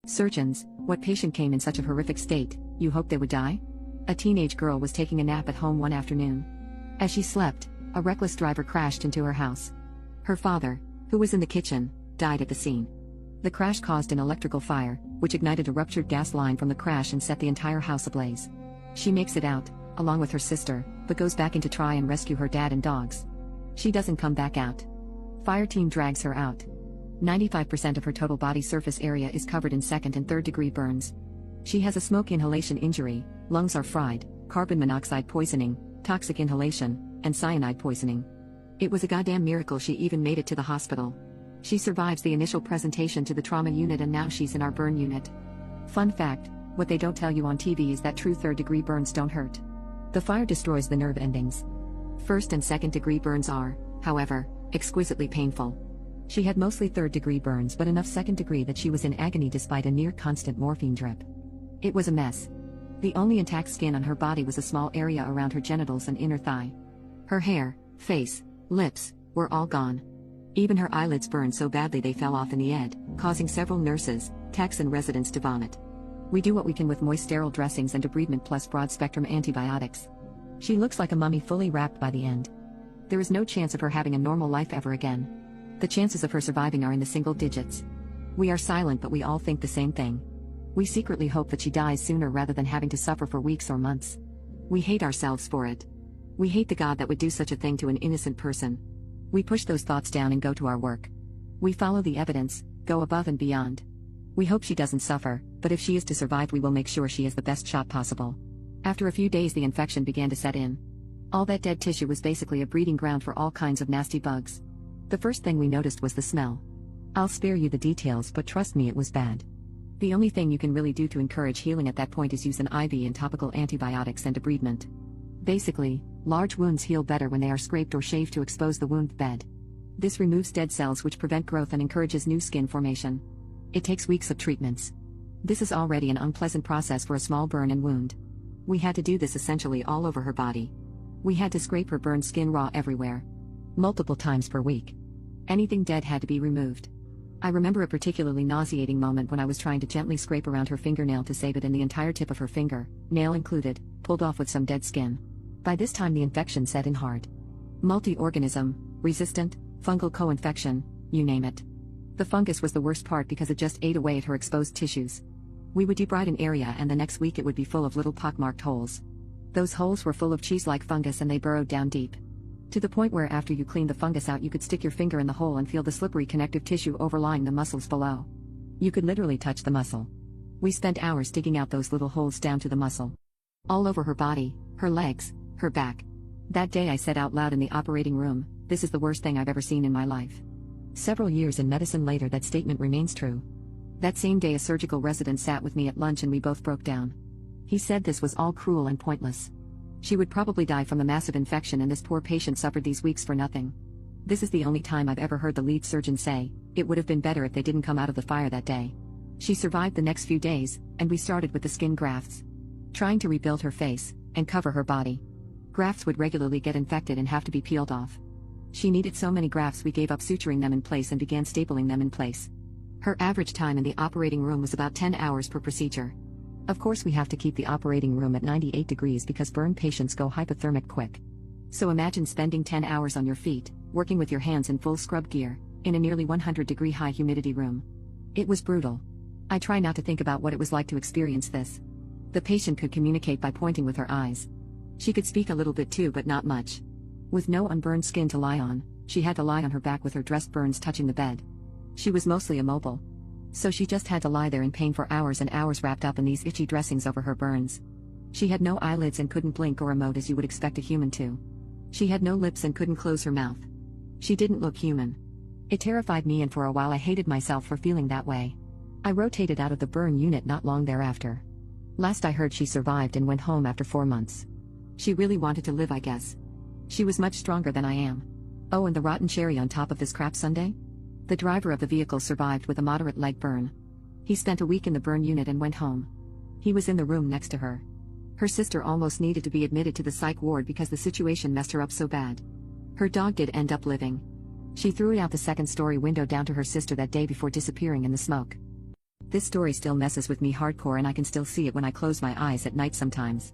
Surgeons, what patient came in such a horrific state, you hoped they would die? A teenage girl was taking a nap at home one afternoon. As she slept, a reckless driver crashed into her house. Her father, who was in the kitchen, died at the scene. The crash caused an electrical fire, which ignited a ruptured gas line from the crash and set the entire house ablaze. She makes it out, along with her sister, but goes back in to try and rescue her dad and dogs. She doesn't come back out. Fire team drags her out. 95% of her total body surface area is covered in second and third degree burns. She has a smoke inhalation injury, lungs are fried, carbon monoxide poisoning, toxic inhalation, and cyanide poisoning. It was a goddamn miracle she even made it to the hospital. She survives the initial presentation to the trauma unit and now she's in our burn unit. Fun fact, what they don't tell you on TV is that true third degree burns don't hurt. The fire destroys the nerve endings. First and second degree burns are, however, exquisitely painful. She had mostly third degree burns but enough second degree that she was in agony despite a near constant morphine drip. It was a mess. The only intact skin on her body was a small area around her genitals and inner thigh. Her hair, face, lips, were all gone. Even her eyelids burned so badly they fell off in the ED, causing several nurses, techs and residents to vomit. We do what we can with moist sterile dressings and debridement plus broad-spectrum antibiotics. She looks like a mummy fully wrapped by the end. There is no chance of her having a normal life ever again. The chances of her surviving are in the single digits. We are silent but we all think the same thing. We secretly hope that she dies sooner rather than having to suffer for weeks or months. We hate ourselves for it. We hate the God that would do such a thing to an innocent person. We push those thoughts down and go to our work. We follow the evidence, go above and beyond. We hope she doesn't suffer, but if she is to survive we will make sure she has the best shot possible. After a few days the infection began to set in. All that dead tissue was basically a breeding ground for all kinds of nasty bugs. The first thing we noticed was the smell. I'll spare you the details but trust me it was bad. The only thing you can really do to encourage healing at that point is use an IV and topical antibiotics and debridement. Basically, large wounds heal better when they are scraped or shaved to expose the wound bed. This removes dead cells which prevent growth and encourages new skin formation. It takes weeks of treatments. This is already an unpleasant process for a small burn and wound. We had to do this essentially all over her body. We had to scrape her burned skin raw everywhere. Multiple times per week. Anything dead had to be removed. I remember a particularly nauseating moment when I was trying to gently scrape around her fingernail to save it and the entire tip of her finger, nail included, pulled off with some dead skin. By this time the infection set in hard. Multi-organism, resistant, fungal co-infection, you name it. The fungus was the worst part because it just ate away at her exposed tissues. We would debride an area and the next week it would be full of little pockmarked holes. Those holes were full of cheese-like fungus and they burrowed down deep. To the point where after you cleaned the fungus out you could stick your finger in the hole and feel the slippery connective tissue overlying the muscles below. You could literally touch the muscle. We spent hours digging out those little holes down to the muscle. All over her body, her legs, her back. That day I said out loud in the operating room, "This is the worst thing I've ever seen in my life." Several years in medicine later that statement remains true. That same day a surgical resident sat with me at lunch and we both broke down. He said this was all cruel and pointless. She would probably die from a massive infection and this poor patient suffered these weeks for nothing. This is the only time I've ever heard the lead surgeon say, "It would have been better if they didn't come out of the fire that day." She survived the next few days, and we started with the skin grafts. Trying to rebuild her face, and cover her body. Grafts would regularly get infected and have to be peeled off. She needed so many grafts we gave up suturing them in place and began stapling them in place. Her average time in the operating room was about 10 hours per procedure. Of course we have to keep the operating room at 98 degrees because burn patients go hypothermic quick. So imagine spending 10 hours on your feet, working with your hands in full scrub gear, in a nearly 100-degree high humidity room. It was brutal. I try not to think about what it was like to experience this. The patient could communicate by pointing with her eyes. She could speak a little bit too but not much. With no unburned skin to lie on, she had to lie on her back with her dressed burns touching the bed. She was mostly immobile. So she just had to lie there in pain for hours and hours wrapped up in these itchy dressings over her burns. She had no eyelids and couldn't blink or emote as you would expect a human to. She had no lips and couldn't close her mouth. She didn't look human. It terrified me and for a while I hated myself for feeling that way. I rotated out of the burn unit not long thereafter. Last I heard she survived and went home after 4 months. She really wanted to live I guess. She was much stronger than I am. Oh and the rotten cherry on top of this crap sundae? The driver of the vehicle survived with a moderate leg burn. He spent a week in the burn unit and went home. He was in the room next to her. Her sister almost needed to be admitted to the psych ward because the situation messed her up so bad. Her dog did end up living. She threw it out the second-story window down to her sister that day before disappearing in the smoke. This story still messes with me hardcore and I can still see it when I close my eyes at night sometimes.